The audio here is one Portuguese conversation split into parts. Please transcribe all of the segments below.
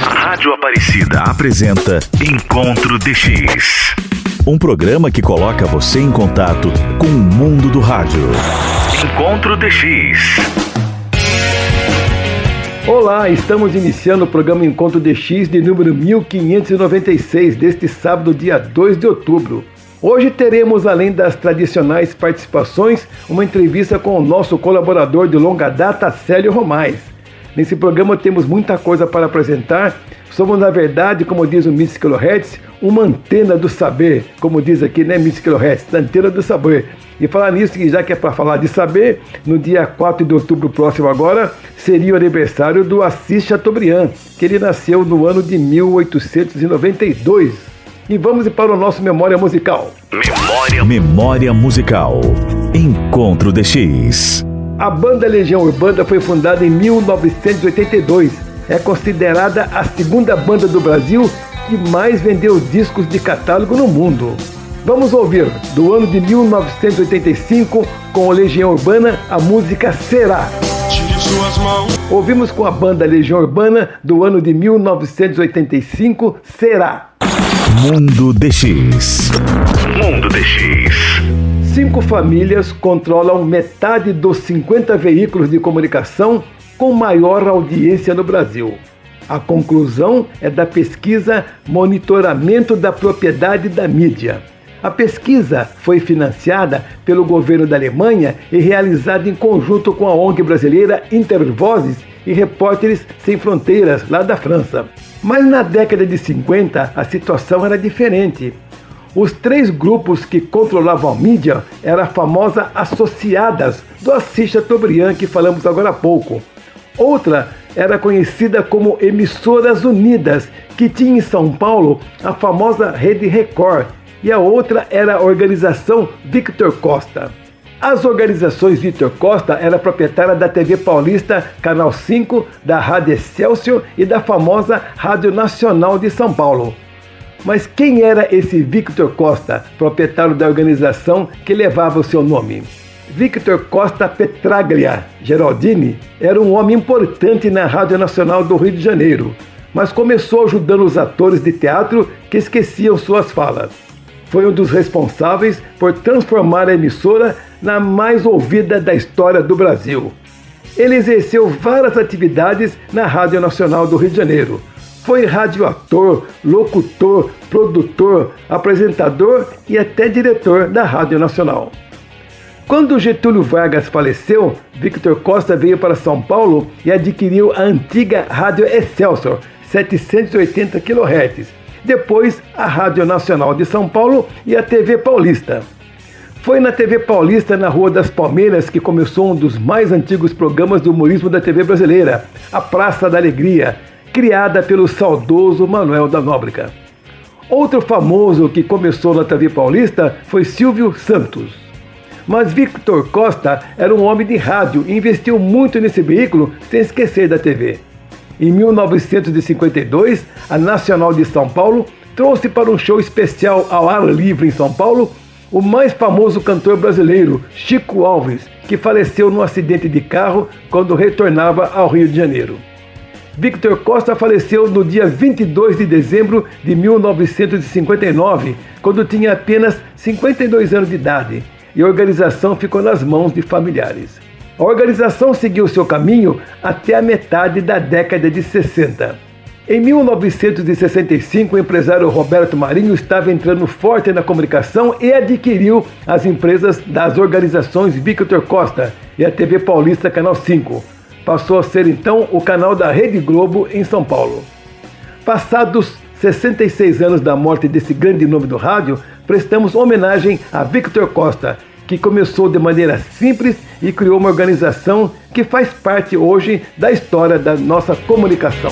Rádio Aparecida apresenta Encontro DX. Um programa que coloca você em contato com o mundo do rádio. Encontro DX. Olá, estamos iniciando o programa Encontro DX de número 1596, deste sábado, dia 2 de outubro. Hoje teremos, além das tradicionais participações, uma entrevista com o nosso colaborador de longa data, Célio Romais. Nesse programa temos muita coisa para apresentar. Somos, na verdade, como diz o Miss Kilohertz, uma antena do saber. Como diz aqui, né, Miss Kilohertz? Antena do saber. E falar nisso, já que é para falar de saber, no dia 4 de outubro próximo agora, seria o aniversário do Assis Chateaubriand, que ele nasceu no ano de 1892. E vamos para o nosso Memória Musical. Memória Musical. Encontro DX. A banda Legião Urbana foi fundada em 1982. É considerada a segunda banda do Brasil que mais vendeu discos de catálogo no mundo. Vamos ouvir, do ano de 1985, com a Legião Urbana, a música Será. Ouvimos com a banda Legião Urbana, do ano de 1985, Será. Mundo DX. 5 famílias controlam metade dos 50 veículos de comunicação com maior audiência no Brasil. A conclusão é da pesquisa Monitoramento da Propriedade da Mídia. A pesquisa foi financiada pelo governo da Alemanha e realizada em conjunto com a ONG brasileira Intervozes e Repórteres Sem Fronteiras, lá da França. Mas na década de 50, a situação era diferente. Os 3 grupos que controlavam a mídia eram a famosa Associadas, do Assis Chateaubriand, que falamos agora há pouco. Outra era conhecida como Emissoras Unidas, que tinha em São Paulo a famosa Rede Record, e a outra era a Organização Victor Costa. As organizações Victor Costa era proprietária da TV Paulista, Canal 5, da Rádio Excelsior e da famosa Rádio Nacional de São Paulo. Mas quem era esse Victor Costa, proprietário da organização que levava o seu nome? Victor Costa Petraglia Geraldini era um homem importante na Rádio Nacional do Rio de Janeiro, mas começou ajudando os atores de teatro que esqueciam suas falas. Foi um dos responsáveis por transformar a emissora na mais ouvida da história do Brasil. Ele exerceu várias atividades na Rádio Nacional do Rio de Janeiro. Foi radioator, locutor, produtor, apresentador e até diretor da Rádio Nacional. Quando Getúlio Vargas faleceu, Victor Costa veio para São Paulo e adquiriu a antiga Rádio Excelsior, 780 kHz. Depois, a Rádio Nacional de São Paulo e a TV Paulista. Foi na TV Paulista, na Rua das Palmeiras, que começou um dos mais antigos programas de humorismo da TV brasileira, a Praça da Alegria, criada pelo saudoso Manuel da Nóbrega. Outro famoso que começou na TV Paulista foi Silvio Santos. Mas Victor Costa era um homem de rádio e investiu muito nesse veículo sem esquecer da TV. Em 1952, a Nacional de São Paulo trouxe para um show especial ao ar livre em São Paulo o mais famoso cantor brasileiro, Chico Alves, que faleceu num acidente de carro quando retornava ao Rio de Janeiro. Victor Costa faleceu no dia 22 de dezembro de 1959, quando tinha apenas 52 anos de idade, e a organização ficou nas mãos de familiares. A organização seguiu seu caminho até a metade da década de 60. Em 1965, o empresário Roberto Marinho estava entrando forte na comunicação e adquiriu as empresas das organizações Victor Costa e a TV Paulista Canal 5. Passou a ser então o canal da Rede Globo em São Paulo. Passados 66 anos da morte desse grande nome do rádio, prestamos homenagem a Victor Costa, que começou de maneira simples e criou uma organização que faz parte hoje da história da nossa comunicação.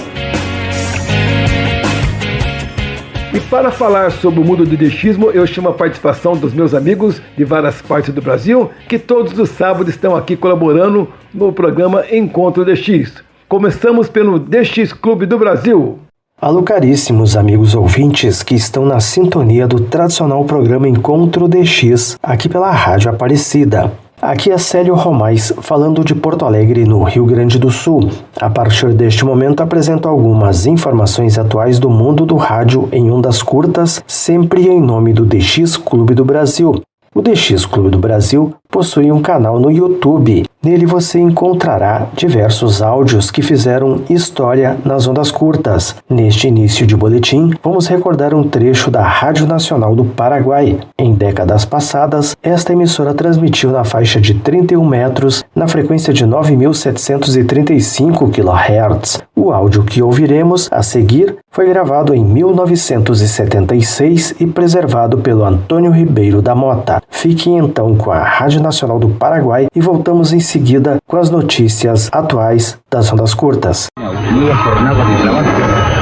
E para falar sobre o mundo do DXismo, eu chamo a participação dos meus amigos de várias partes do Brasil, que todos os sábados estão aqui colaborando no programa Encontro DX. Começamos pelo DX Clube do Brasil. Alô, caríssimos amigos ouvintes que estão na sintonia do tradicional programa Encontro DX, aqui pela Rádio Aparecida. Aqui é Célio Romais, falando de Porto Alegre, no Rio Grande do Sul. A partir deste momento, apresento algumas informações atuais do mundo do rádio em ondas curtas, sempre em nome do DX Clube do Brasil. O DX Clube do Brasil possui um canal no YouTube. Nele você encontrará diversos áudios que fizeram história nas ondas curtas. Neste início de boletim, vamos recordar um trecho da Rádio Nacional do Paraguai. Em décadas passadas, esta emissora transmitiu na faixa de 31 metros, na frequência de 9.735 kHz. O áudio que ouviremos a seguir foi gravado em 1976 e preservado pelo Antônio Ribeiro da Mota. Fiquem então com a Rádio Nacional do Paraguai e voltamos em seguida com as notícias atuais das ondas curtas. Nueva jornada de trabajo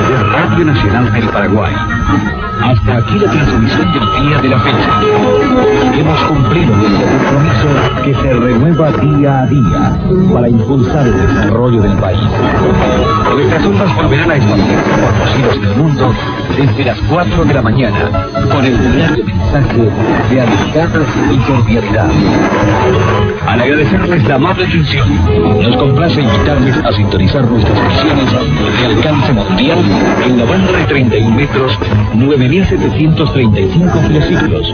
de Radio Nacional del Paraguay. Hasta aquí la transmisión del día de la fecha. Hemos cumplido nuestro compromiso que se renueva día a día para impulsar el desarrollo del país. Nuestras ondas volverán a expandirse por los hilos del mundo desde las 4 de la mañana con el diario mensaje de amistad y cordialidad. Al agradecerles la amable atención, nos complace invitarles a sintonizar nuestras emisiones de alcance mundial en la banda de 31 metros, 9.735 kilociclos,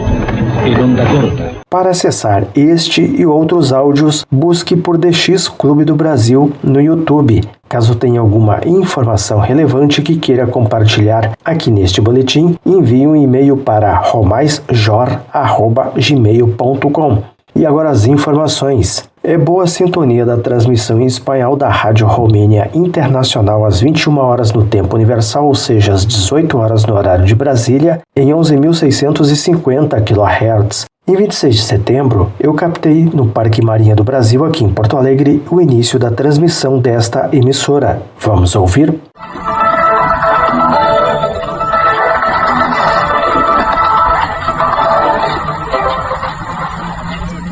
en onda corta. Para acessar este e outros áudios, busque por DX Clube do Brasil no YouTube. Caso tenha alguma informação relevante que queira compartilhar aqui neste boletim, envie um e-mail para romaisjor@gmail.com. E agora as informações. É boa a sintonia da transmissão em espanhol da Rádio Romênia Internacional às 21 horas no tempo universal, ou seja, às 18 horas no horário de Brasília, em 11.650 kHz. Em 26 de setembro, eu captei no Parque Marinha do Brasil, aqui em Porto Alegre, o início da transmissão desta emissora. Vamos ouvir?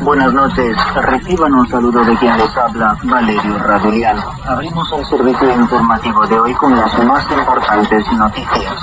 Buenas noches, reciban un saludo de quien les habla, Valerio Raduliano. Abrimos el servicio informativo de hoy con las más importantes noticias.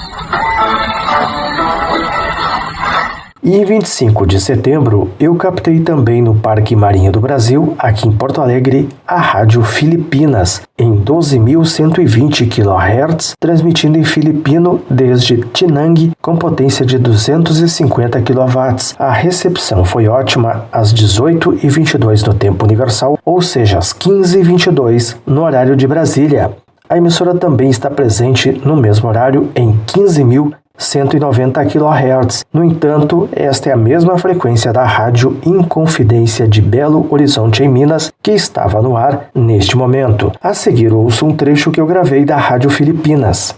E em 25 de setembro, eu captei também no Parque Marinha do Brasil, aqui em Porto Alegre, a Rádio Filipinas, em 12.120 kHz, transmitindo em filipino desde Tinang, com potência de 250 kW. A recepção foi ótima às 18h22 no tempo universal, ou seja, às 15h22 no horário de Brasília. A emissora também está presente no mesmo horário em 15.190 kHz. No entanto, esta é a mesma frequência da Rádio Inconfidência de Belo Horizonte, em Minas, que estava no ar neste momento. A seguir, ouço um trecho que eu gravei da Rádio Filipinas.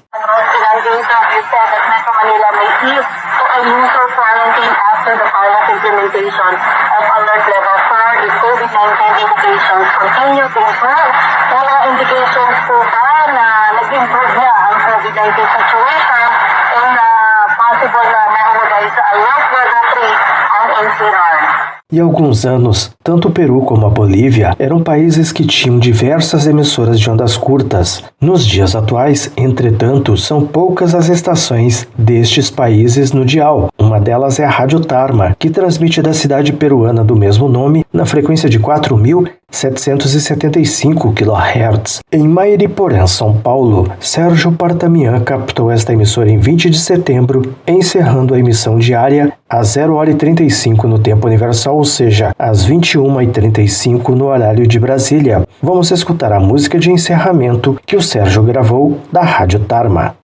E há alguns anos, tanto o Peru como a Bolívia eram países que tinham diversas emissoras de ondas curtas. Nos dias atuais, entretanto, são poucas as estações destes países no dial. Uma delas é a Rádio Tarma, que transmite da cidade peruana do mesmo nome na frequência de 4.775 kHz. Em Mairiporã, São Paulo, Sérgio Partamian captou esta emissora em 20 de setembro, encerrando a emissão diária às 0h35 no tempo universal, ou seja, às 21h35 no horário de Brasília. Vamos escutar a música de encerramento que o Sérgio gravou da Rádio Tarma.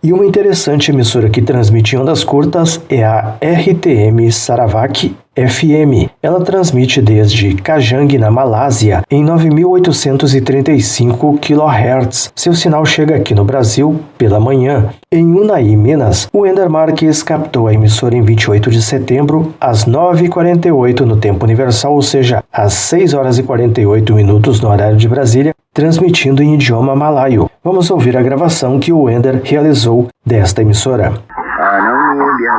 E uma interessante emissora que transmite ondas curtas é a RTM Sarawak FM. Ela transmite desde Kajang, na Malásia, em 9.835 kHz. Seu sinal chega aqui no Brasil pela manhã. Em Unai, Minas, o Ender Marques captou a emissora em 28 de setembro, às 9h48 no tempo universal, ou seja, às 6h48 no horário de Brasília, transmitindo em idioma malaio. Vamos ouvir a gravação que o Wender realizou desta emissora.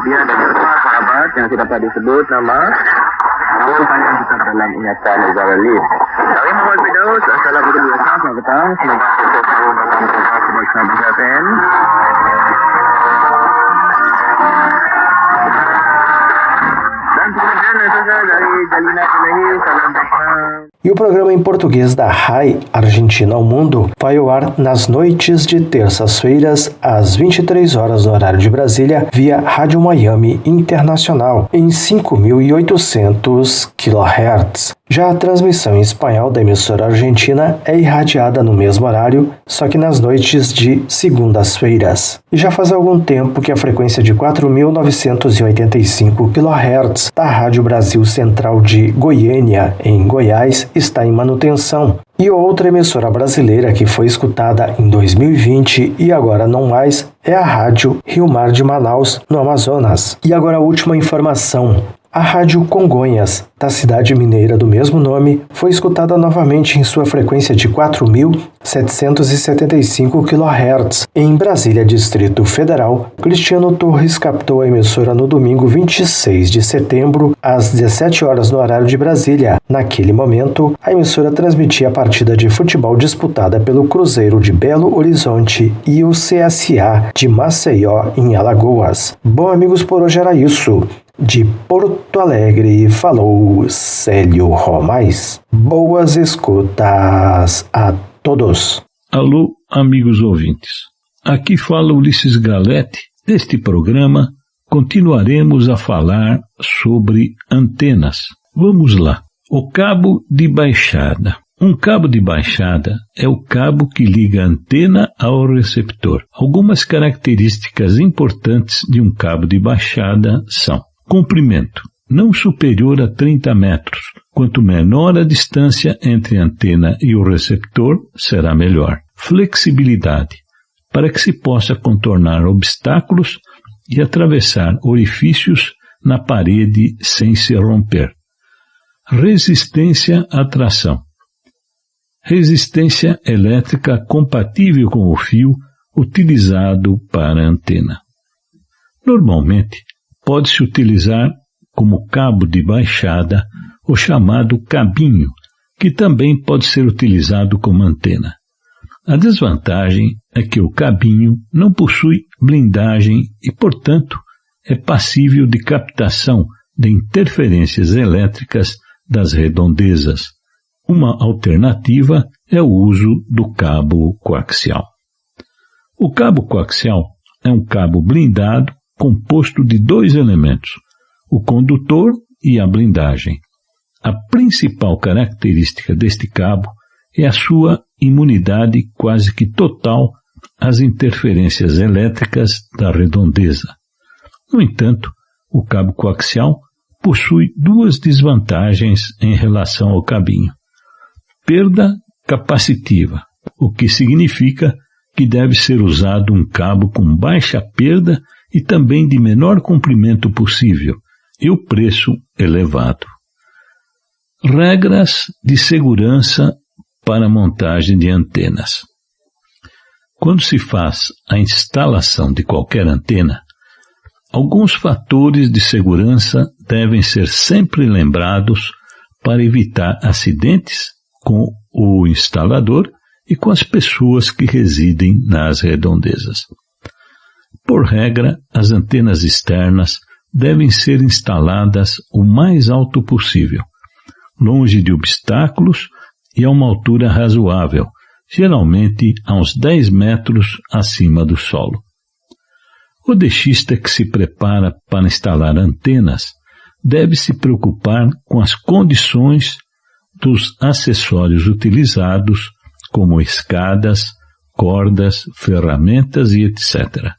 Biar dapat sahabat yang tidak tadi disebut nama namun hanya tetap dalam ingatan negara lain. Kami mohon Firdaus, assalamualaikum warahmatullahi wabarakatuh. Semoga kita selalu dalam kebahagiaan kesehatan. Dan kemudian saja dari Jalina Ilahi, salam Tuhan. E o programa em português da RAI Argentina ao Mundo vai ao ar nas noites de terças-feiras, às 23 horas no horário de Brasília, via Rádio Miami Internacional, em 5.800 kHz. Já a transmissão em espanhol da emissora argentina é irradiada no mesmo horário, só que nas noites de segundas-feiras. E já faz algum tempo que a frequência de 4.985 kHz da Rádio Brasil Central de Goiânia, em Goiás, está em manutenção. E outra emissora brasileira que foi escutada em 2020 e agora não mais é a Rádio Rio Mar de Manaus, no Amazonas. E agora a última informação. A Rádio Congonhas, da cidade mineira do mesmo nome, foi escutada novamente em sua frequência de 4.775 kHz. Em Brasília, Distrito Federal, Cristiano Torres captou a emissora no domingo 26 de setembro, às 17 horas no horário de Brasília. Naquele momento, a emissora transmitia a partida de futebol disputada pelo Cruzeiro de Belo Horizonte e o CSA de Maceió, em Alagoas. Bom, amigos, por hoje era isso. De Porto Alegre, falou Célio Romais. Boas escutas a todos. Alô, amigos ouvintes. Aqui fala Ulisses Galete. Neste programa, continuaremos a falar sobre antenas. Vamos lá. O cabo de baixada. Um cabo de baixada é o cabo que liga a antena ao receptor. Algumas características importantes de um cabo de baixada são: comprimento, não superior a 30 metros. Quanto menor a distância entre a antena e o receptor, será melhor. Flexibilidade, para que se possa contornar obstáculos e atravessar orifícios na parede sem se romper. Resistência à tração. Resistência elétrica compatível com o fio utilizado para a antena. Normalmente, pode-se utilizar como cabo de baixada o chamado cabinho, que também pode ser utilizado como antena. A desvantagem é que o cabinho não possui blindagem e, portanto, é passível de captação de interferências elétricas das redondezas. Uma alternativa é o uso do cabo coaxial. O cabo coaxial é um cabo blindado composto de dois elementos, o condutor e a blindagem. A principal característica deste cabo é a sua imunidade quase que total às interferências elétricas da redondeza. No entanto, o cabo coaxial possui duas desvantagens em relação ao cabinho. Perda capacitiva, o que significa que deve ser usado um cabo com baixa perda e também de menor comprimento possível, e o preço elevado. Regras de segurança para a montagem de antenas. Quando se faz a instalação de qualquer antena, alguns fatores de segurança devem ser sempre lembrados para evitar acidentes com o instalador e com as pessoas que residem nas redondezas. Por regra, as antenas externas devem ser instaladas o mais alto possível, longe de obstáculos e a uma altura razoável, geralmente a uns 10 metros acima do solo. O dexista que se prepara para instalar antenas deve se preocupar com as condições dos acessórios utilizados, como escadas, cordas, ferramentas e etc.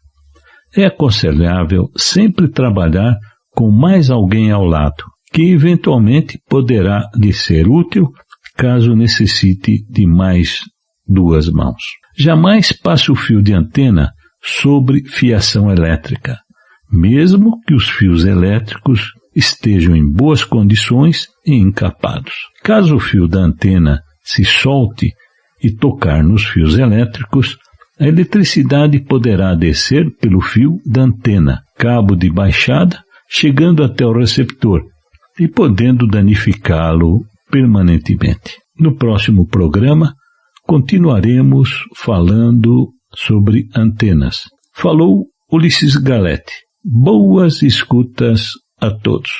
É aconselhável sempre trabalhar com mais alguém ao lado, que eventualmente poderá lhe ser útil caso necessite de mais 2 mãos. Jamais passe o fio de antena sobre fiação elétrica, mesmo que os fios elétricos estejam em boas condições e encapados. Caso o fio da antena se solte e tocar nos fios elétricos, a eletricidade poderá descer pelo fio da antena, cabo de baixada, chegando até o receptor e podendo danificá-lo permanentemente. No próximo programa, continuaremos falando sobre antenas. Falou Ulisses Galete. Boas escutas a todos.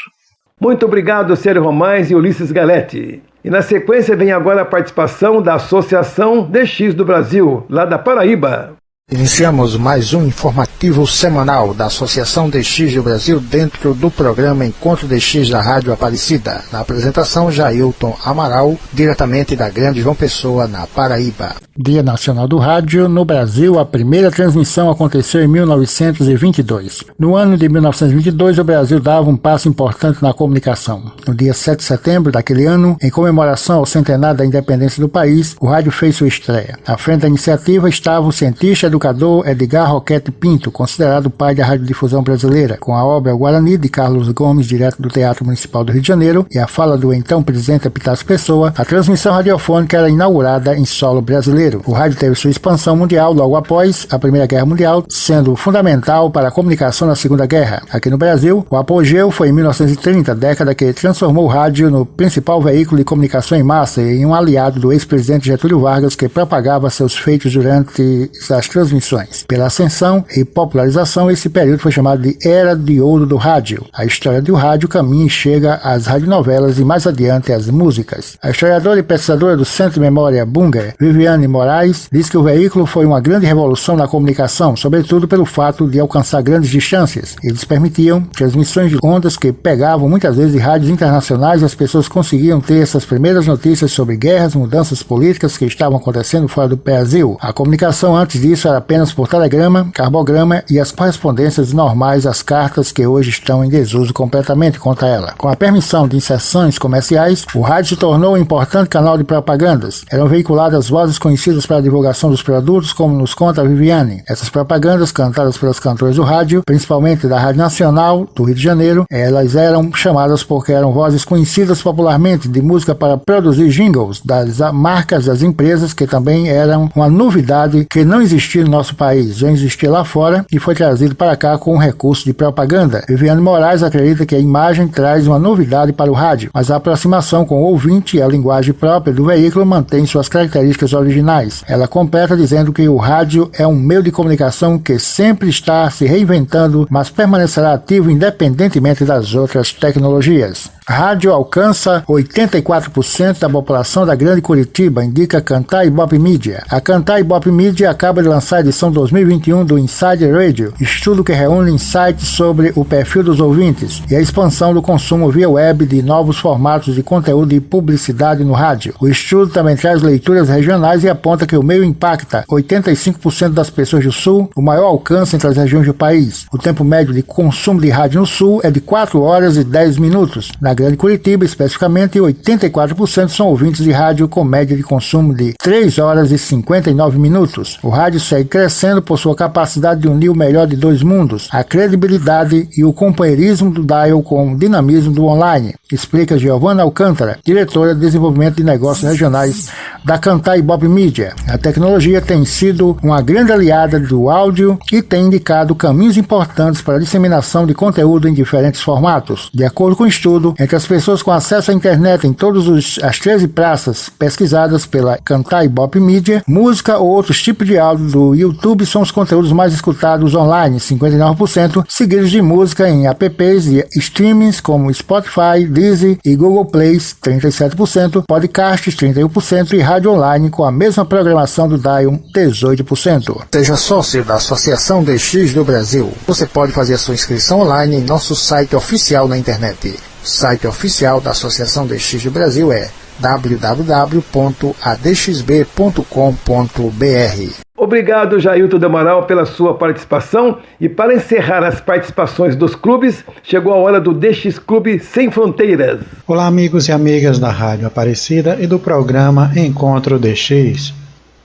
Muito obrigado, Célio Romães e Ulisses Galete. E na sequência vem agora a participação da Associação DX do Brasil, lá da Paraíba. Iniciamos mais um informativo semanal da Associação DX do Brasil dentro do programa Encontro DX da Rádio Aparecida. Na apresentação, Jailton Amaral, diretamente da Grande João Pessoa, na Paraíba. Dia Nacional do Rádio. No Brasil, a primeira transmissão aconteceu em 1922. No ano de 1922, o Brasil dava um passo importante na comunicação. No dia 7 de setembro daquele ano, em comemoração ao centenário da independência do país, o rádio fez sua estreia. À frente da iniciativa estava o cientista educador Edgar Roquete Pinto, considerado o pai da radiodifusão brasileira, com a obra Guarani, de Carlos Gomes, direto do Teatro Municipal do Rio de Janeiro, e a fala do então presidente Epitácio Pessoa. A transmissão radiofônica era inaugurada em solo brasileiro. O rádio teve sua expansão mundial logo após a Primeira Guerra Mundial, sendo fundamental para a comunicação na Segunda Guerra. Aqui no Brasil, o apogeu foi em 1930, década que transformou o rádio no principal veículo de comunicação em massa e em um aliado do ex-presidente Getúlio Vargas, que propagava seus feitos durante as transmissões. Pela ascensão e popularização, esse período foi chamado de Era de Ouro do Rádio. A história do rádio caminha e chega às radionovelas e mais adiante às músicas. A historiadora e pesquisadora do Centro de Memória Bunger, Viviane Moraes, diz que o veículo foi uma grande revolução na comunicação, sobretudo pelo fato de alcançar grandes distâncias. Eles permitiam transmissões de ondas que pegavam muitas vezes de rádios internacionais e as pessoas conseguiam ter essas primeiras notícias sobre guerras, mudanças políticas que estavam acontecendo fora do Brasil. A comunicação antes disso era apenas por telegrama, carbograma e as correspondências normais às cartas, que hoje estão em desuso completamente contra ela. Com a permissão de inserções comerciais, o rádio se tornou um importante canal de propagandas. Eram veiculadas vozes conhecidas para a divulgação dos produtos, como nos conta a Viviane. Essas propagandas, cantadas pelos cantores do rádio, principalmente da Rádio Nacional do Rio de Janeiro, elas eram chamadas porque eram vozes conhecidas popularmente de música para produzir jingles das marcas das empresas, que também eram uma novidade que não existia no nosso país, já existia lá fora e foi trazido para cá com um recurso de propaganda. Viviane Moraes acredita que a imagem traz uma novidade para o rádio, mas a aproximação com o ouvinte e a linguagem própria do veículo mantém suas características originais. Ela completa dizendo que o rádio é um meio de comunicação que sempre está se reinventando, mas permanecerá ativo independentemente das outras tecnologias. A rádio alcança 84% da população da Grande Curitiba, indica Cantar Ibope Mídia. A Cantar Ibope Mídia acaba de lançar a edição 2021 do Insider Radio, estudo que reúne insights sobre o perfil dos ouvintes e a expansão do consumo via web de novos formatos de conteúdo e publicidade no rádio. O estudo também traz leituras regionais e aponta que o meio impacta 85% das pessoas do Sul, o maior alcance entre as regiões do país. O tempo médio de consumo de rádio no Sul é de 4 horas e 10 minutos. Na Grande Curitiba, especificamente, 84% são ouvintes de rádio com média de consumo de 3 horas e 59 minutos. O rádio segue crescendo por sua capacidade de unir o melhor de dois mundos, a credibilidade e o companheirismo do dial com o dinamismo do online, explica Giovanna Alcântara, diretora de desenvolvimento de negócios regionais da Cantar Ibope Mídia. A tecnologia tem sido uma grande aliada do áudio e tem indicado caminhos importantes para a disseminação de conteúdo em diferentes formatos. De acordo com o estudo, entre as pessoas com acesso à internet em todas as 13 praças pesquisadas pela Cantar Ibope Mídia, música ou outros tipos de áudio do YouTube são os conteúdos mais escutados online, 59%, seguidos de música em apps e streamings como Spotify, Deezer e Google Play, 37%, podcasts, 31% e rádio online com a mesma programação do Dial, 18%. Seja sócio da Associação DX do Brasil. Você pode fazer a sua inscrição online em nosso site oficial na internet. O site oficial da Associação DX do Brasil é www.adxb.com.br. Obrigado, Jailton de Amaral, pela sua participação. E para encerrar as participações dos clubes, chegou a hora do DX Clube Sem Fronteiras. Olá, amigos e amigas da Rádio Aparecida e do programa Encontro DX.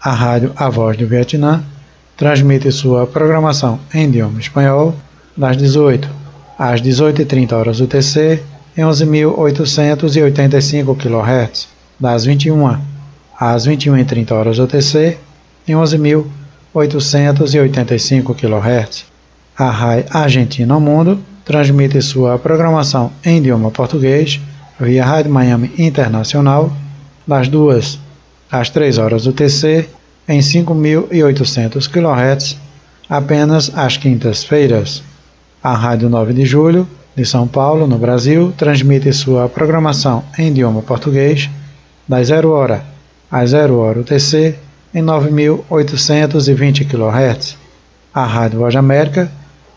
A Rádio A Voz do Vietnã transmite sua programação em idioma espanhol das 18 às 18h30 horas UTC em 11.885 kHz, das 21 às 21h30 UTC, em 11.885 kHz. A RAI Argentina ao Mundo transmite sua programação em idioma português via Rádio Miami Internacional, das 2 às 3 horas UTC, em 5.800 kHz, apenas às quintas-feiras. A Rádio 9 de Julho, de São Paulo, no Brasil, transmite sua programação em idioma português, das 0 hora às 0 hora UTC, em 9.820 kHz. A Rádio Voz da América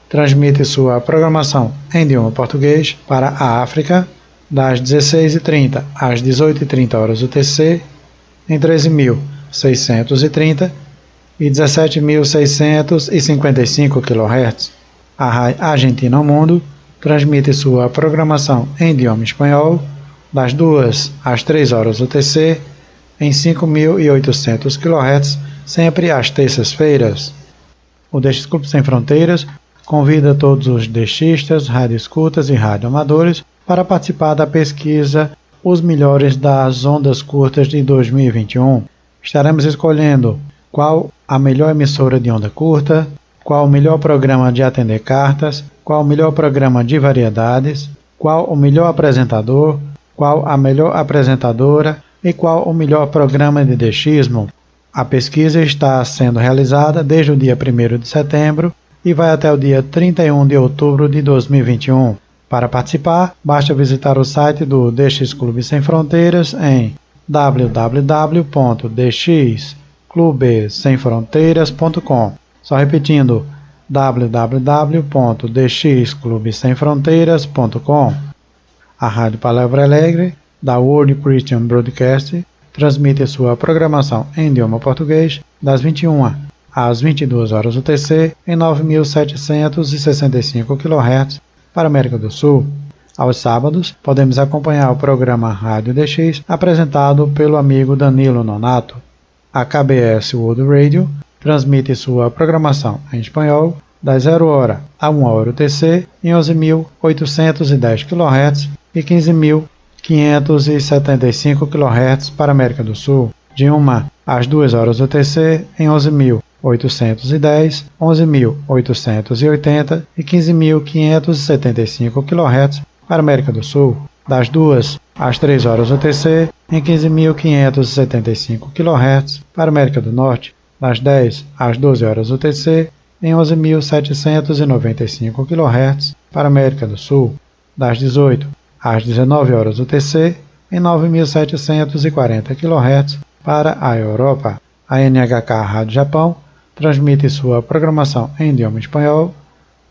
transmite sua programação em idioma português para a África, das 16h30 às 18h30 UTC, em 13.630 e 17.655 kHz. A RAI Argentina ao Mundo transmite sua programação em idioma espanhol, das 2 às 3 horas UTC, em 5.800 kHz, sempre às terças-feiras. O DX Clube Sem Fronteiras convida todos os DXistas, radioescutas e radioamadores para participar da pesquisa Os Melhores das Ondas Curtas de 2021. Estaremos escolhendo qual a melhor emissora de onda curta, qual o melhor programa de atender cartas, qual o melhor programa de variedades, qual o melhor apresentador, qual a melhor apresentadora e qual o melhor programa de DXismo. A pesquisa está sendo realizada desde o dia 1º de setembro e vai até o dia 31 de outubro de 2021. Para participar, basta visitar o site do DX Clube Sem Fronteiras em www.dxclubesemfronteiras.com. Só repetindo, www.dxclubesemfronteiras.com. A Rádio Palavra Alegre, da World Christian Broadcast, transmite sua programação em idioma português das 21 às 22 horas UTC em 9.765 kHz para a América do Sul. Aos sábados, podemos acompanhar o programa Rádio DX apresentado pelo amigo Danilo Nonato. A KBS World Radio transmite sua programação em espanhol das 0 hora a 1 hora UTC em 11.810 kHz e 15.575 kHz para a América do Sul, de 1 às 2 horas UTC em 11.810, 11.880 e 15.575 kHz para a América do Sul, das 2 às 3 horas UTC em 15.575 kHz para a América do Norte, das 10 às 12 horas UTC em 11.795 kHz para a América do Sul, das 18 às 19 horas UTC em 9.740 kHz para a Europa. A NHK Rádio Japão transmite sua programação em idioma espanhol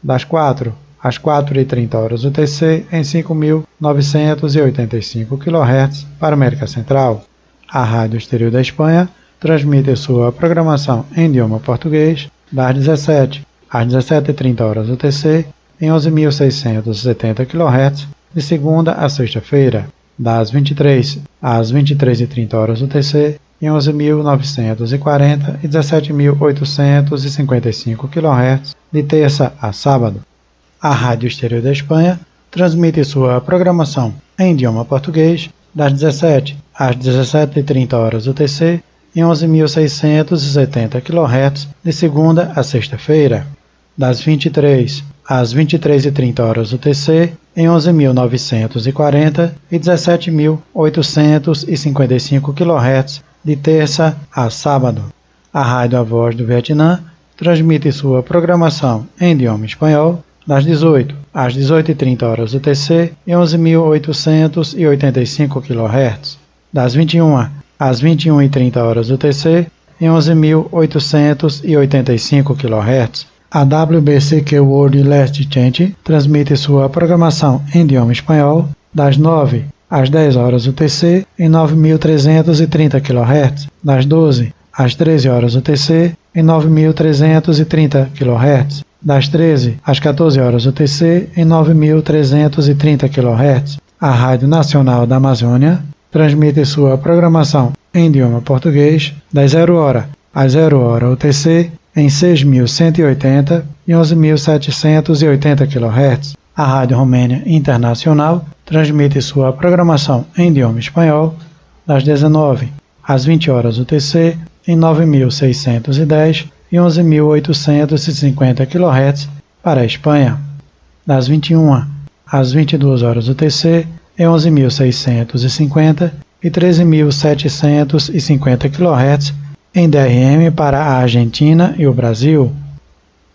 das 4 às 4h30 horas UTC em 5.985 kHz para a América Central. A Rádio Exterior da Espanha transmite sua programação em idioma português das 17 às 17h30 horas UTC em 11.670 kHz de segunda a sexta-feira, das 23 às 23h30 horas UTC em 11.940 e 17.855 kHz de terça a sábado. A Rádio Exterior da Espanha transmite sua programação em idioma português das 17 às 17h30 horas UTC em 11.670 kHz de segunda a sexta-feira, das 23 às 23h30 horas UTC em 11.940 e 17.855 kHz de terça a sábado. A Rádio A Voz do Vietnã transmite sua programação em idioma espanhol das 18 às 18h30 horas UTC em 11.885 kHz, das 21 às 21h30 horas UTC em 11.885 kHz. A WBCQ World Last Chance transmite sua programação em idioma espanhol das 9 às 10 horas UTC em 9.330 kHz, das 12 às 13 horas UTC em 9.330 kHz, das 13 às 14 horas UTC em 9.330 kHz. A Rádio Nacional da Amazônia transmite sua programação em idioma português das 0 hora às 0 hora UTC em 6.180 e 11.780 kHz. A Rádio Romênia Internacional transmite sua programação em idioma espanhol das 19 às 20 horas UTC em 9.610 e 11.850 kHz para a Espanha. Das 21 às 22 horas UTC em 11.650 e 13.750 kHz em DRM para a Argentina e o Brasil.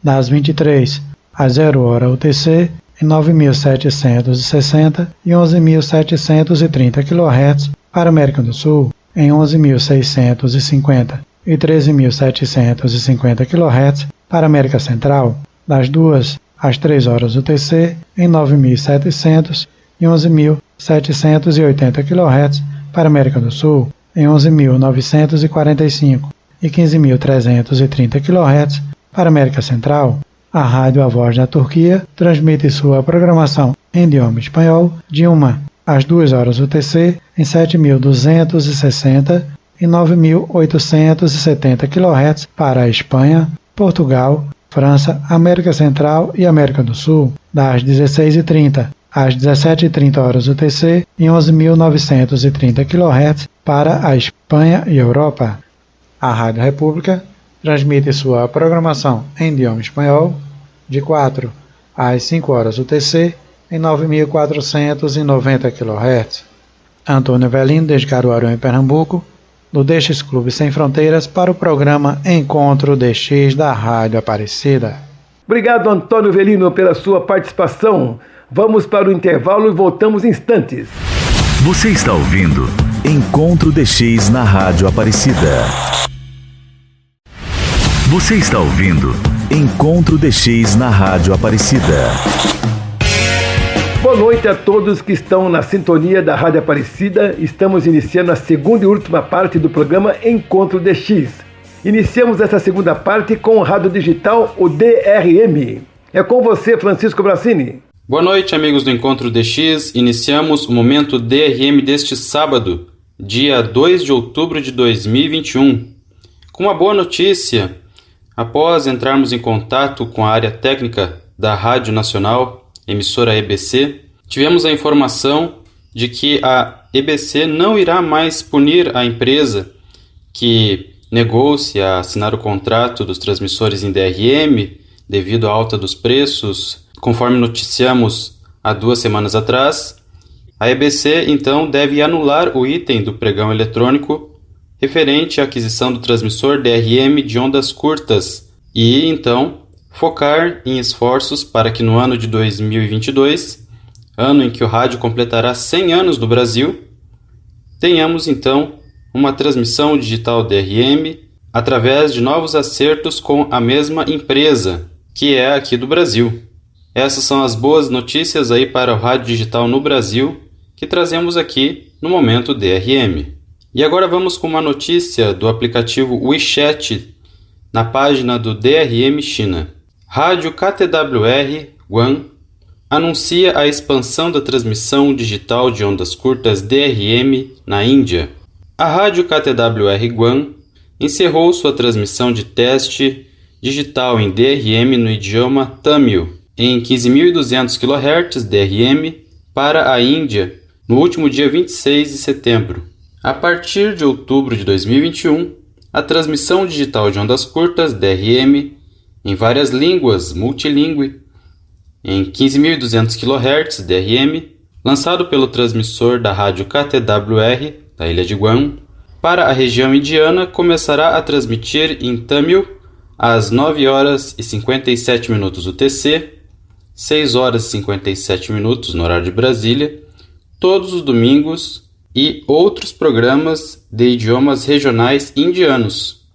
Das 23 às 0 hora UTC em 9.760 e 11.730 kHz para a América do Sul, em 11.650 e 13.750 kHz para a América Central, das 2 às 3 horas UTC, em 9.700 e 11.780 kHz para a América do Sul, em 11.945 e 15.330 kHz para a América Central. A Rádio A Voz da Turquia transmite sua programação em idioma espanhol de 1 às 2 horas UTC em 7.260 e 9.870 kHz para a Espanha, Portugal, França, América Central e América do Sul, das 16h30 às 17h30 horas UTC em 11.930 kHz para a Espanha e Europa. A Rádio República transmite sua programação em idioma espanhol de 4 às 5 horas UTC em 9.490 kHz. Antônio Avelino, desde Caruaru, em Pernambuco, do DX Clube Sem Fronteiras, para o programa Encontro DX da Rádio Aparecida. Obrigado, Antônio Avelino, pela sua participação. Vamos para o intervalo e voltamos em instantes. Você está ouvindo Encontro DX na Rádio Aparecida. Você está ouvindo Encontro DX na Rádio Aparecida. Boa noite a todos que estão na sintonia da Rádio Aparecida. Estamos iniciando a segunda e última parte do programa Encontro DX. Iniciamos essa segunda parte com o rádio digital, o DRM. É com você, Francisco Bracini. Boa noite, amigos do Encontro DX. Iniciamos o momento DRM deste sábado, dia 2 de outubro de 2021. Com uma boa notícia. Após entrarmos em contato com a área técnica da Rádio Nacional, emissora EBC, tivemos a informação de que a EBC não irá mais punir a empresa que negou-se a assinar o contrato dos transmissores em DRM devido à alta dos preços, conforme noticiamos há 2 semanas atrás. A EBC, então, deve anular o item do pregão eletrônico referente à aquisição do transmissor DRM de ondas curtas e, então, focar em esforços para que no ano de 2022, ano em que o rádio completará 100 anos no Brasil, tenhamos, então, uma transmissão digital DRM através de novos acertos com a mesma empresa, que é aqui do Brasil. Essas são as boas notícias aí para o rádio digital no Brasil que trazemos aqui no Momento DRM. E agora vamos com uma notícia do aplicativo WeChat na página do DRM China. Rádio KTWR Guan anuncia a expansão da transmissão digital de ondas curtas DRM na Índia. A Rádio KTWR Guan encerrou sua transmissão de teste digital em DRM no idioma Tamil em 15.200 kHz DRM para a Índia no último dia 26 de setembro. A partir de outubro de 2021, a transmissão digital de ondas curtas DRM em várias línguas multilingüe em 15.200 kHz DRM, lançado pelo transmissor da rádio KTWR da ilha de Guam, para a região indiana, começará a transmitir em Tamil às 9 horas e 57 minutos UTC, 6 horas e 57 minutos no horário de Brasília, todos os domingos, e outros programas de idiomas regionais indianos.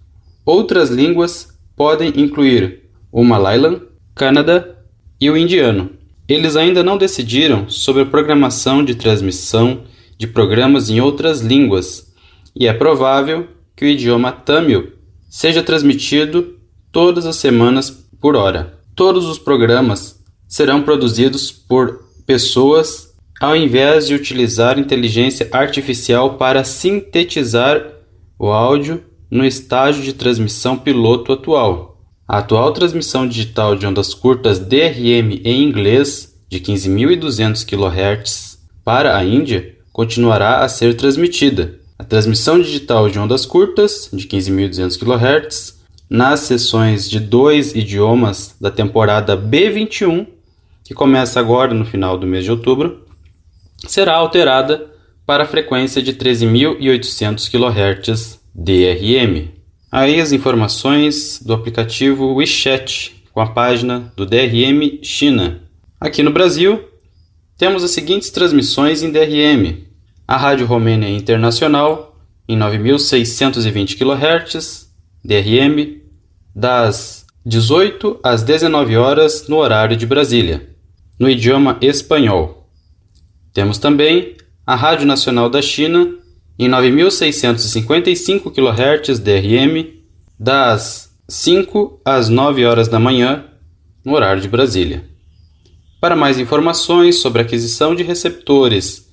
Outras línguas podem incluir o Malayalam, Kannada e o indiano. Eles ainda não decidiram sobre a programação de transmissão de programas em outras línguas, e é provável que o idioma Tamil seja transmitido todas as semanas por hora. Todos os programas serão produzidos por pessoas ao invés de utilizar inteligência artificial para sintetizar o áudio no estágio de transmissão piloto atual. A atual transmissão digital de ondas curtas DRM em inglês de 15.200 kHz para a Índia continuará a ser transmitida, a transmissão digital de ondas curtas, de 15.200 kHz, nas sessões de 2 idiomas da temporada B21, que começa agora no final do mês de outubro, será alterada para a frequência de 13.800 kHz DRM. Aí as informações do aplicativo WeChat, com a página do DRM China. Aqui no Brasil, temos as seguintes transmissões em DRM. A Rádio Romênia Internacional, em 9.620 kHz DRM, das 18 às 19 horas no horário de Brasília, no idioma espanhol. Temos também a Rádio Nacional da China, em 9.655 kHz DRM, das 5 às 9 horas da manhã, no horário de Brasília. Para mais informações sobre aquisição de receptores,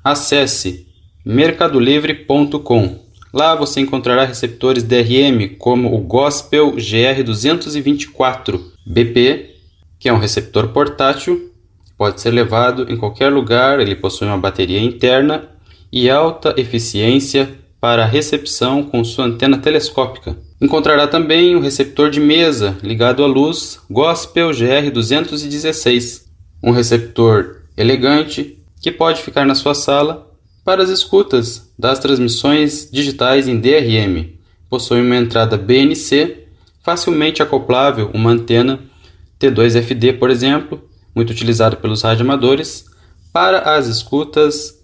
acesse mercadolivre.com. Lá você encontrará receptores DRM como o Gospel GR224 BP, que é um receptor portátil, pode ser levado em qualquer lugar, ele possui uma bateria interna e alta eficiência para recepção com sua antena telescópica. Encontrará também o receptor de mesa ligado à luz Gospel GR216, um receptor elegante que pode ficar na sua sala para as escutas das transmissões digitais em DRM. Possui uma entrada BNC, facilmente acoplável, uma antena T2FD, por exemplo, muito utilizada pelos radioamadores, para as escutas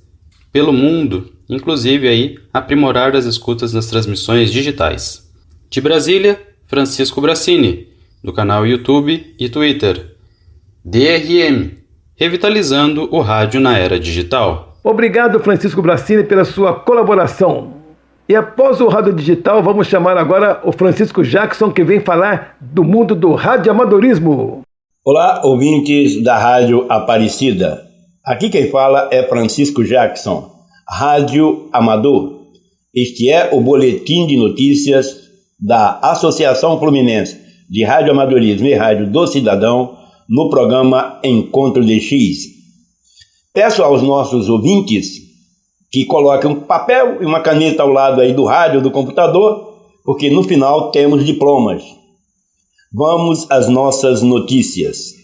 pelo mundo, inclusive aí aprimorar as escutas nas transmissões digitais. De Brasília, Francisco Brassini, do canal YouTube e Twitter. DRM, revitalizando o rádio na era digital. Obrigado, Francisco Brassini, pela sua colaboração. E após o rádio digital, vamos chamar agora o Francisco Jackson, que vem falar do mundo do radioamadorismo. Olá, ouvintes da Rádio Aparecida. Aqui quem fala é Francisco Jackson, rádio amador. Este é o boletim de notícias da Associação Fluminense de Radioamadorismo e Rádio do Cidadão no programa Encontro DX. Peço aos nossos ouvintes que coloquem um papel e uma caneta ao lado aí do rádio ou do computador, porque no final temos diplomas. Vamos às nossas notícias.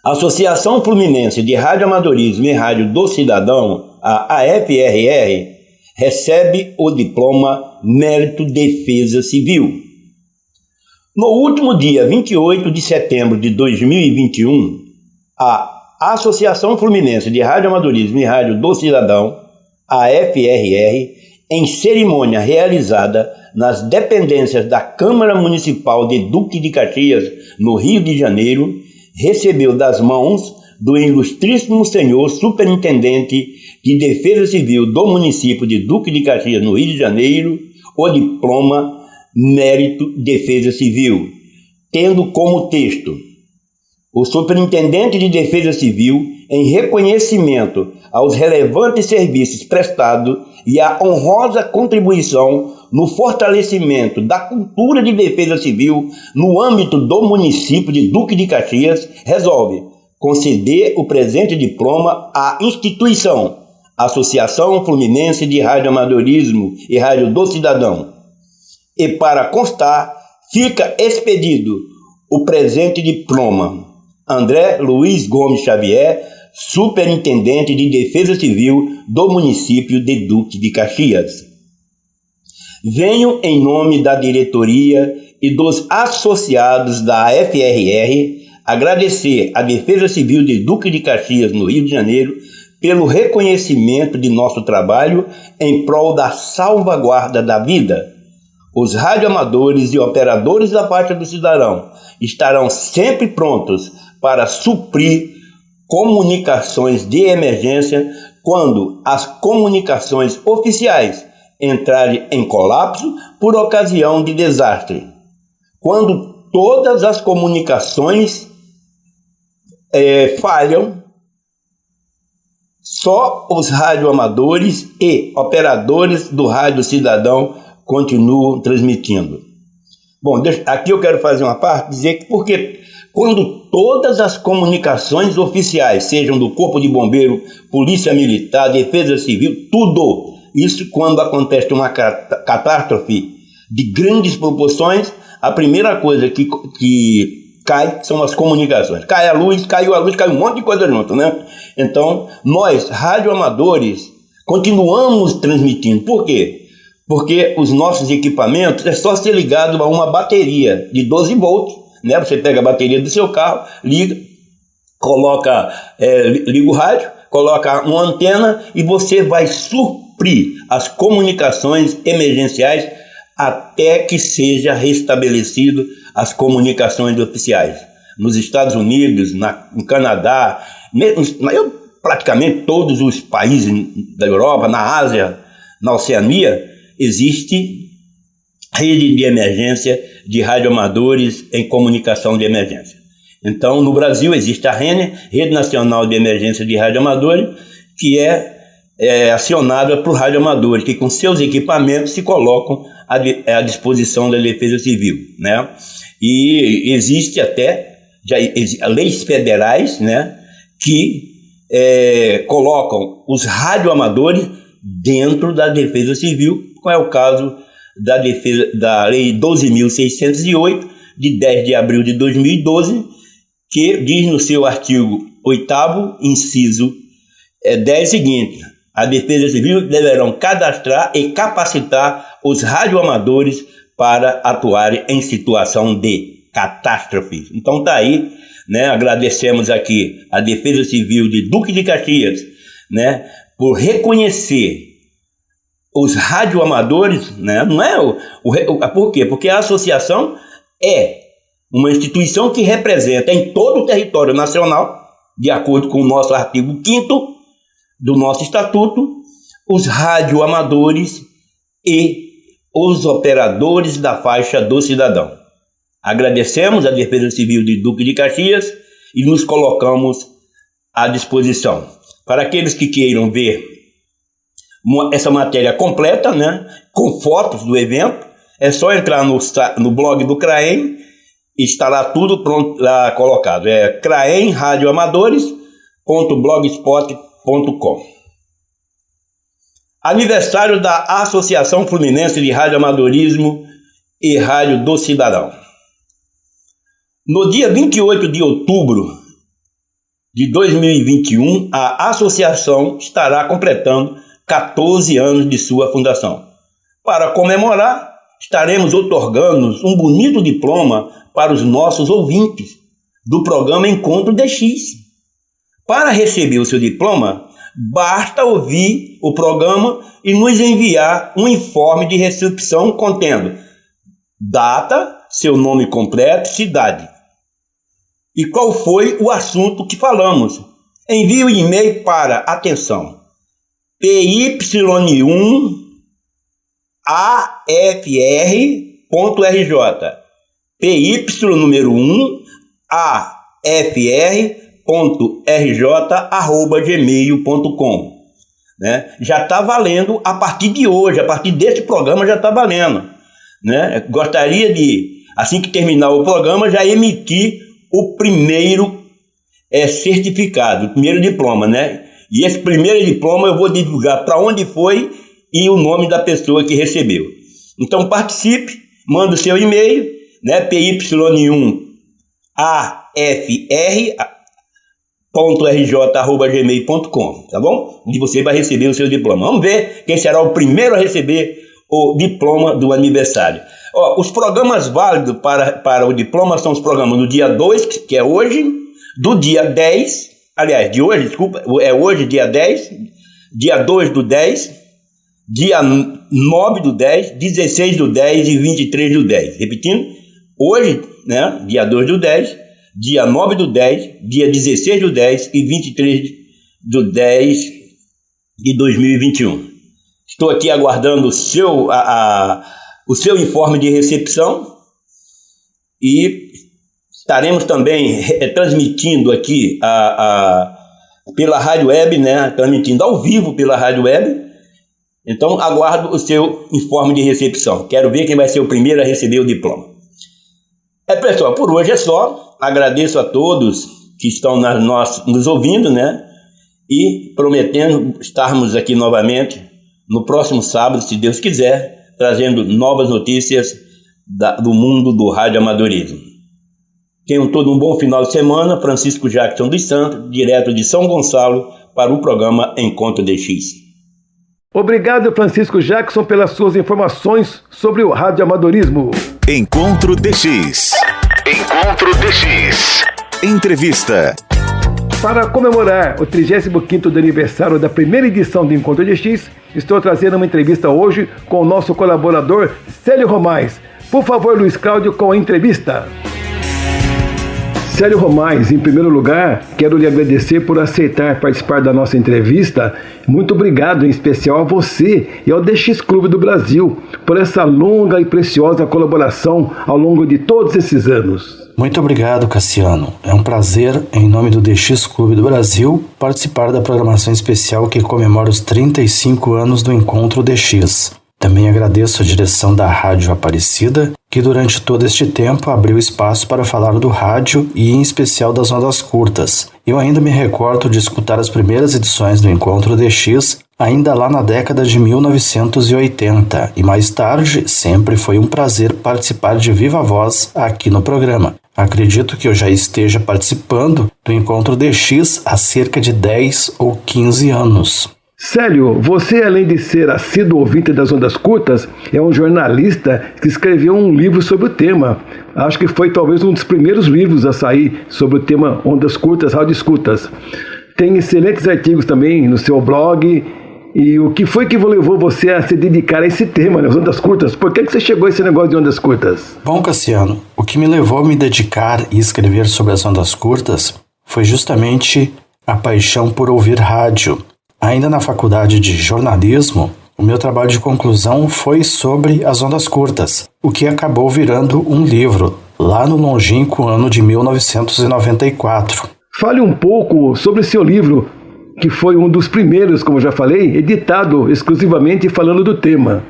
A Associação Fluminense de Radioamadorismo e Rádio do Cidadão, a AFRR, recebe o diploma Mérito Defesa Civil. No último dia 28 de setembro de 2021, a Associação Fluminense de Radioamadorismo e Rádio do Cidadão, a AFRR, em cerimônia realizada nas dependências da Câmara Municipal de Duque de Caxias, no Rio de Janeiro, recebeu das mãos do ilustríssimo senhor Superintendente de Defesa Civil do município de Duque de Caxias, no Rio de Janeiro, o diploma Mérito Defesa Civil, tendo como texto: o Superintendente de Defesa Civil, em reconhecimento aos relevantes serviços prestados e à honrosa contribuição no fortalecimento da cultura de defesa civil no âmbito do município de Duque de Caxias, resolve conceder o presente diploma à instituição Associação Fluminense de Radioamadorismo e Rádio do Cidadão. E para constar, fica expedido o presente diploma André Luiz Gomes Xavier, Superintendente de Defesa Civil do município de Duque de Caxias. Venho em nome da diretoria e dos associados da AFRR agradecer à Defesa Civil de Duque de Caxias, no Rio de Janeiro, pelo reconhecimento de nosso trabalho em prol da salvaguarda da vida. Os radioamadores e operadores da Faixa do Cidadão estarão sempre prontos para suprir comunicações de emergência quando as comunicações oficiais entrarem em colapso por ocasião de desastre. Quando todas as comunicações falham, só os radioamadores e operadores do Rádio Cidadão continuam transmitindo. Bom, aqui eu quero fazer uma parte, dizer que porque quando todas as comunicações oficiais, sejam do Corpo de Bombeiro, Polícia Militar, Defesa Civil, tudo isso quando acontece uma catástrofe de grandes proporções, a primeira coisa que cai são as comunicações. Caiu a luz, caiu um monte de coisa junto, né? Então, nós, radioamadores, continuamos transmitindo. Por quê? Porque os nossos equipamentos é só ser ligado a uma bateria de 12 volts, né? Você pega a bateria do seu carro, liga o rádio, coloca uma antena e você vai suprir as comunicações emergenciais até que seja restabelecido as comunicações oficiais. Nos Estados Unidos, no Canadá, praticamente todos os países da Europa, na Ásia, na Oceania, existe rede de emergência de radioamadores em comunicação de emergência. Então, no Brasil existe a RENE, Rede Nacional de Emergência de Radioamadores, que é acionada por radioamadores que com seus equipamentos se colocam à disposição da Defesa Civil, né? E existe até leis federais, né, que colocam os radioamadores dentro da Defesa Civil, como é o caso da Lei 12.608, de 10 de abril de 2012, que diz no seu artigo 8º, inciso 10 seguinte: a Defesa Civil deverão cadastrar e capacitar os radioamadores para atuarem em situação de catástrofe. Então está aí, né? Agradecemos aqui a Defesa Civil de Duque de Caxias, né, por reconhecer os radioamadores, né? Não é por quê? Porque a associação é uma instituição que representa em todo o território nacional, de acordo com o nosso artigo 5º do nosso estatuto, os radioamadores e os operadores da faixa do cidadão. Agradecemos a Defesa Civil de Duque de Caxias e nos colocamos à disposição. Para aqueles que queiram ver essa matéria completa, né, com fotos do evento, é só entrar no blog do CRAEM, está lá tudo pronto, lá colocado. É craemradioamadores.blogspot.com. Aniversário da Associação Fluminense de Radioamadorismo e Rádio do Cidadão. No dia 28 de outubro de 2021, a associação estará completando 14 anos de sua fundação. Para comemorar, estaremos outorgando um bonito diploma para os nossos ouvintes do programa Encontro DX. Para receber o seu diploma, basta ouvir o programa e nos enviar um informe de recepção contendo data, seu nome completo, cidade e qual foi o assunto que falamos. Envie o e-mail para, atenção, py1afr.rj, py número 1 afr.rj@gmail.com, né? Já está valendo a partir de hoje, a partir desse programa já está valendo, né? Gostaria de, assim que terminar o programa, já emitir o primeiro certificado, o primeiro diploma, né? E esse primeiro diploma eu vou divulgar para onde foi e o nome da pessoa que recebeu. Então participe, manda o seu e-mail, né? py1afr.rj@gmail.com, tá bom? E você vai receber o seu diploma. Vamos ver quem será o primeiro a receber o diploma do aniversário. Os programas válidos para o diploma são os programas do dia 2, que é hoje, do dia 10, aliás, de hoje, desculpa, é hoje, dia 10, dia 2 do 10, dia 9 do 10, 16 do 10 e 23 do 10. Repetindo, hoje, né, dia 2 do 10, dia 9 do 10, dia 16 do 10 e 23 do 10 de 2021. Estou aqui aguardando o seu informe de recepção e estaremos também transmitindo aqui pela Rádio Web, né? Transmitindo ao vivo pela Rádio Web. Então, aguardo o seu informe de recepção. Quero ver quem vai ser o primeiro a receber o diploma. Pessoal, por hoje é só. Agradeço a todos que estão nos ouvindo, né? E prometendo estarmos aqui novamente no próximo sábado, se Deus quiser, trazendo novas notícias do mundo do radioamadorismo. Tenham todo um bom final de semana. Francisco Jackson dos Santos, direto de São Gonçalo, para o programa Encontro DX. Obrigado, Francisco Jackson, pelas suas informações sobre o radioamadorismo. Encontro DX. Encontro DX. Entrevista. Para comemorar o 35º aniversário da primeira edição do Encontro DX, estou trazendo uma entrevista hoje com o nosso colaborador Célio Romais. Por favor, Luiz Cláudio, com a entrevista. Célio Romais, em primeiro lugar, quero lhe agradecer por aceitar participar da nossa entrevista. Muito obrigado, em especial a você e ao DX Clube do Brasil, por essa longa e preciosa colaboração ao longo de todos esses anos. Muito obrigado, Cassiano. É um prazer, em nome do DX Clube do Brasil, participar da programação especial que comemora os 35 anos do Encontro DX. Também agradeço a direção da Rádio Aparecida, que durante todo este tempo abriu espaço para falar do rádio e em especial das ondas curtas. Eu ainda me recordo de escutar as primeiras edições do Encontro DX, ainda lá na década de 1980, e mais tarde sempre foi um prazer participar de viva voz aqui no programa. Acredito que eu já esteja participando do Encontro DX há cerca de 10 ou 15 anos. Célio, você, além de ser assíduo ouvinte das ondas curtas, é um jornalista que escreveu um livro sobre o tema. Acho que foi talvez um dos primeiros livros a sair sobre o tema ondas curtas, radioescutas. Tem excelentes artigos também no seu blog. E o que foi que levou você a se dedicar a esse tema, as ondas curtas? Por que você chegou a esse negócio de ondas curtas? Bom, Cassiano, o que me levou a me dedicar e escrever sobre as ondas curtas foi justamente a paixão por ouvir rádio. Ainda na faculdade de jornalismo, o meu trabalho de conclusão foi sobre as ondas curtas, o que acabou virando um livro, lá no longínquo ano de 1994. Fale um pouco sobre seu livro, que foi um dos primeiros, como já falei, editado exclusivamente falando do tema.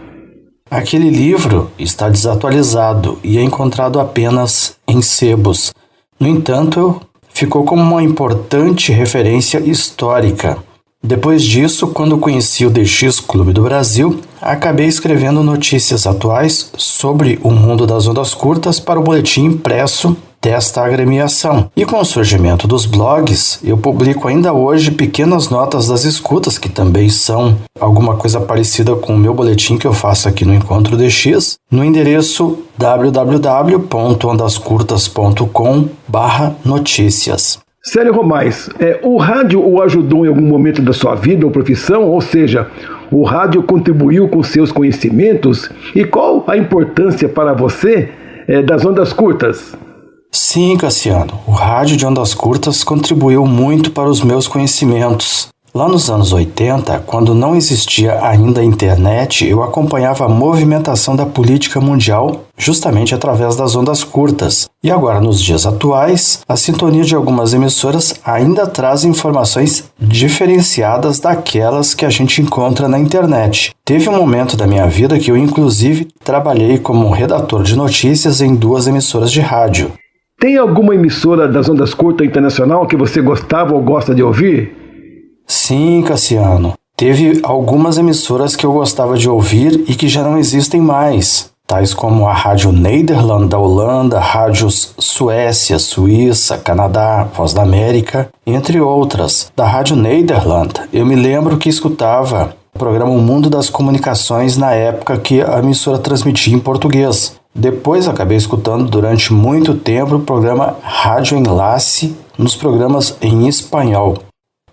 Aquele livro está desatualizado e é encontrado apenas em sebos. No entanto, ficou como uma importante referência histórica. Depois disso, quando conheci o DX Clube do Brasil, acabei escrevendo notícias atuais sobre o mundo das ondas curtas para o boletim impresso desta agremiação. E com o surgimento dos blogs, eu publico ainda hoje pequenas notas das escutas, que também são alguma coisa parecida com o meu boletim que eu faço aqui no Encontro DX, no endereço www.ondascurtas.com/notícias. Célio Romais, o rádio o ajudou em algum momento da sua vida ou profissão? Ou seja, o rádio contribuiu com seus conhecimentos? E qual a importância para você das ondas curtas? Sim, Cassiano, o rádio de ondas curtas contribuiu muito para os meus conhecimentos. Lá nos anos 80, quando não existia ainda a internet, eu acompanhava a movimentação da política mundial justamente através das ondas curtas. E agora, nos dias atuais, a sintonia de algumas emissoras ainda traz informações diferenciadas daquelas que a gente encontra na internet. Teve um momento da minha vida que eu, inclusive, trabalhei como redator de notícias em 2 emissoras de rádio. Tem alguma emissora das ondas curtas internacional que você gostava ou gosta de ouvir? Sim, Cassiano. Teve algumas emissoras que eu gostava de ouvir e que já não existem mais, tais como a Rádio Nederland da Holanda, rádios Suécia, Suíça, Canadá, Voz da América, entre outras. Da Rádio Nederland, eu me lembro que escutava o programa O Mundo das Comunicações na época que a emissora transmitia em português. Depois acabei escutando durante muito tempo o programa Rádio Enlace nos programas em espanhol.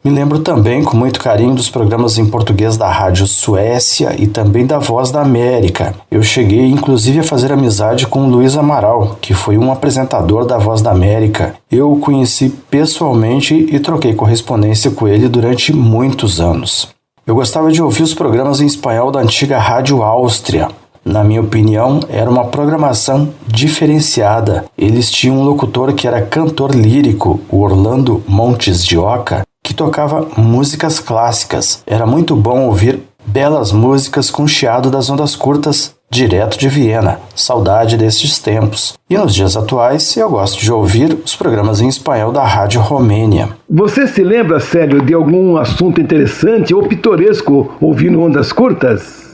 Me lembro também com muito carinho dos programas em português da Rádio Suécia e também da Voz da América. Eu cheguei inclusive a fazer amizade com o Luiz Amaral, que foi um apresentador da Voz da América. Eu o conheci pessoalmente e troquei correspondência com ele durante muitos anos. Eu gostava de ouvir os programas em espanhol da antiga Rádio Áustria. Na minha opinião, era uma programação diferenciada. Eles tinham um locutor que era cantor lírico, o Orlando Montes de Oca, que tocava músicas clássicas. Era muito bom ouvir Belas músicas com chiado das ondas curtas, direto de Viena. Saudade destes tempos. E nos dias atuais, eu gosto de ouvir os programas em espanhol da Rádio Romênia. Você se lembra, Célio, de algum assunto interessante ou pitoresco ouvindo ondas curtas?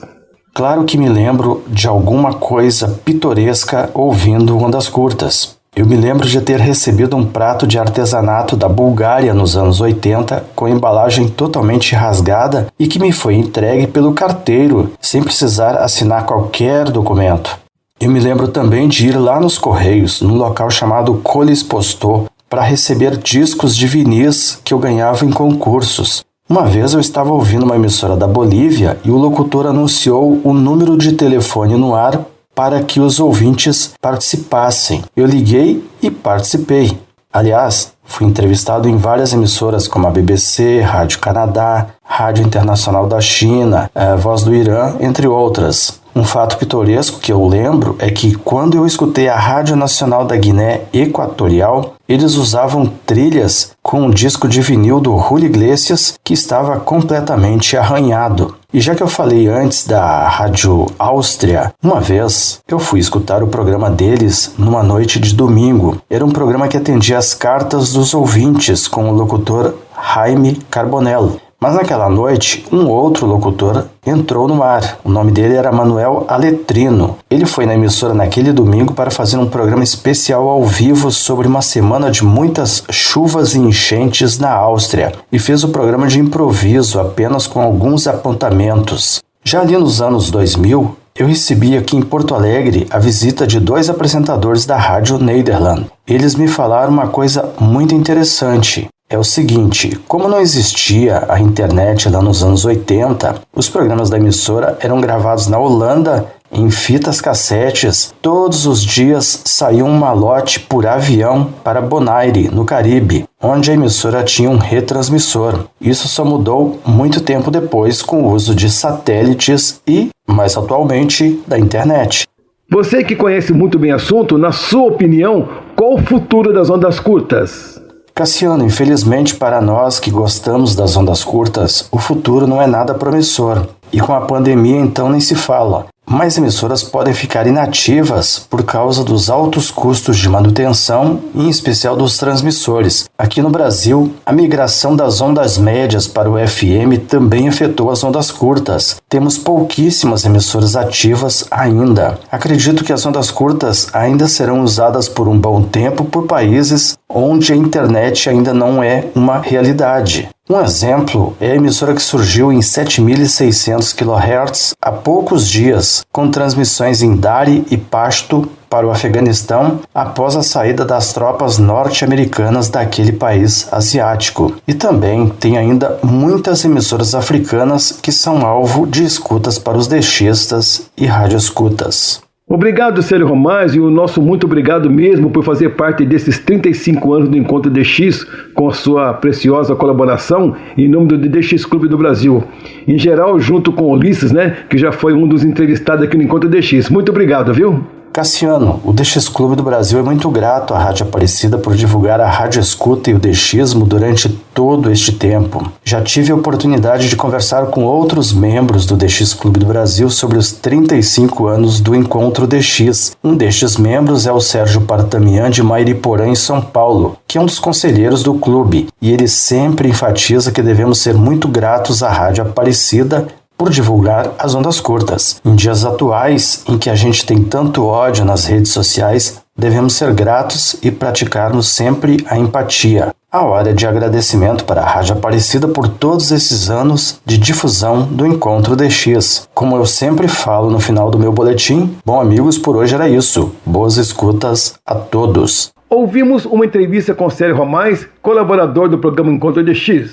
Claro que me lembro de alguma coisa pitoresca ouvindo ondas curtas. Eu me lembro de ter recebido um prato de artesanato da Bulgária nos anos 80 com embalagem totalmente rasgada e que me foi entregue pelo carteiro, sem precisar assinar qualquer documento. Eu me lembro também de ir lá nos Correios, num local chamado Colis Postô, para receber discos de vinis que eu ganhava em concursos. Uma vez eu estava ouvindo uma emissora da Bolívia e o locutor anunciou o número de telefone no ar para que os ouvintes participassem. Eu liguei e participei. Aliás, fui entrevistado em várias emissoras como a BBC, Rádio Canadá, Rádio Internacional da China, Voz do Irã, entre outras. Um fato pitoresco que eu lembro é que quando eu escutei a Rádio Nacional da Guiné Equatorial, eles usavam trilhas com um disco de vinil do Julio Iglesias que estava completamente arranhado. E já que eu falei antes da Rádio Áustria, uma vez eu fui escutar o programa deles numa noite de domingo. Era um programa que atendia as cartas dos ouvintes com o locutor Jaime Carbonell. Mas naquela noite, um outro locutor entrou no ar. O nome dele era Manuel Aletrino. Ele foi na emissora naquele domingo para fazer um programa especial ao vivo sobre uma semana de muitas chuvas e enchentes na Áustria e fez o programa de improviso apenas com alguns apontamentos. Já ali nos anos 2000, eu recebi aqui em Porto Alegre a visita de 2 apresentadores da Rádio Nederland. Eles me falaram uma coisa muito interessante. É o seguinte, como não existia a internet lá nos anos 80, os programas da emissora eram gravados na Holanda em fitas cassetes. Todos os dias saía um malote por avião para Bonaire, no Caribe, onde a emissora tinha um retransmissor. Isso só mudou muito tempo depois com o uso de satélites e, mais atualmente, da internet. Você que conhece muito bem o assunto, na sua opinião, qual o futuro das ondas curtas? Cassiano, infelizmente para nós que gostamos das ondas curtas, o futuro não é nada promissor. E com a pandemia então nem se fala. Mas emissoras podem ficar inativas por causa dos altos custos de manutenção e em especial dos transmissores. Aqui no Brasil, a migração das ondas médias para o FM também afetou as ondas curtas. Temos pouquíssimas emissoras ativas ainda. Acredito que as ondas curtas ainda serão usadas por um bom tempo por países onde a internet ainda não é uma realidade. Um exemplo é a emissora que surgiu em 7.600 kHz há poucos dias, com transmissões em Dari e Pashto para o Afeganistão após a saída das tropas norte-americanas daquele país asiático. E também tem ainda muitas emissoras africanas que são alvo de escutas para os DXistas e radioescutas. Obrigado, Célio Romaz, e o nosso muito obrigado mesmo por fazer parte desses 35 anos do Encontro DX, com a sua preciosa colaboração em nome do DX Clube do Brasil. Em geral, junto com o Ulisses, que já foi um dos entrevistados aqui no Encontro DX. Muito obrigado, viu? Cassiano, o DX Clube do Brasil é muito grato à Rádio Aparecida por divulgar a rádio escuta e o DXismo durante todo este tempo. Já tive a oportunidade de conversar com outros membros do DX Clube do Brasil sobre os 35 anos do Encontro DX. Um destes membros é o Sérgio Partamian de Mairiporã, em São Paulo, que é um dos conselheiros do clube, e ele sempre enfatiza que devemos ser muito gratos à Rádio Aparecida por divulgar as ondas curtas. Em dias atuais, em que a gente tem tanto ódio nas redes sociais, devemos ser gratos e praticarmos sempre a empatia. A hora de agradecimento para a Rádio Aparecida por todos esses anos de difusão do Encontro DX. Como eu sempre falo no final do meu boletim, bom amigos, por hoje era isso. Boas escutas a todos. Ouvimos uma entrevista com Célio Romaz, colaborador do programa Encontro DX.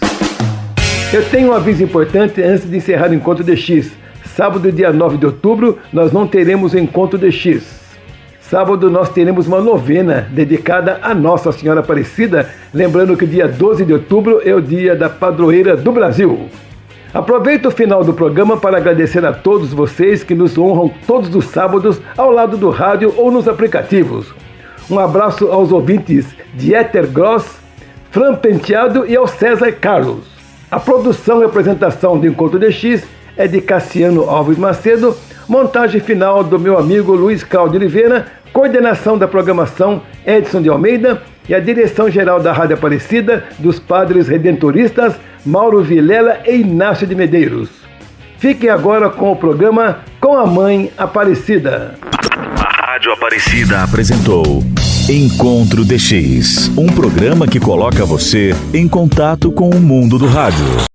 Eu tenho um aviso importante antes de encerrar o Encontro DX. Sábado, dia 9 de outubro, nós não teremos o Encontro DX. Sábado nós teremos uma novena dedicada a Nossa Senhora Aparecida, lembrando que dia 12 de outubro é o dia da padroeira do Brasil. Aproveito o final do programa para agradecer a todos vocês que nos honram todos os sábados ao lado do rádio ou nos aplicativos. Um abraço aos ouvintes de Éter Gross, Fran Penteado e ao César Carlos. A produção e apresentação do Encontro DX é de Cassiano Alves Macedo, montagem final do meu amigo Luiz Cláudio Oliveira, coordenação da programação Edson de Almeida e a direção-geral da Rádio Aparecida dos Padres Redentoristas Mauro Vilela e Inácio de Medeiros. Fiquem agora com o programa Com a Mãe Aparecida. A Rádio Aparecida apresentou Encontro DX, um programa que coloca você em contato com o mundo do rádio.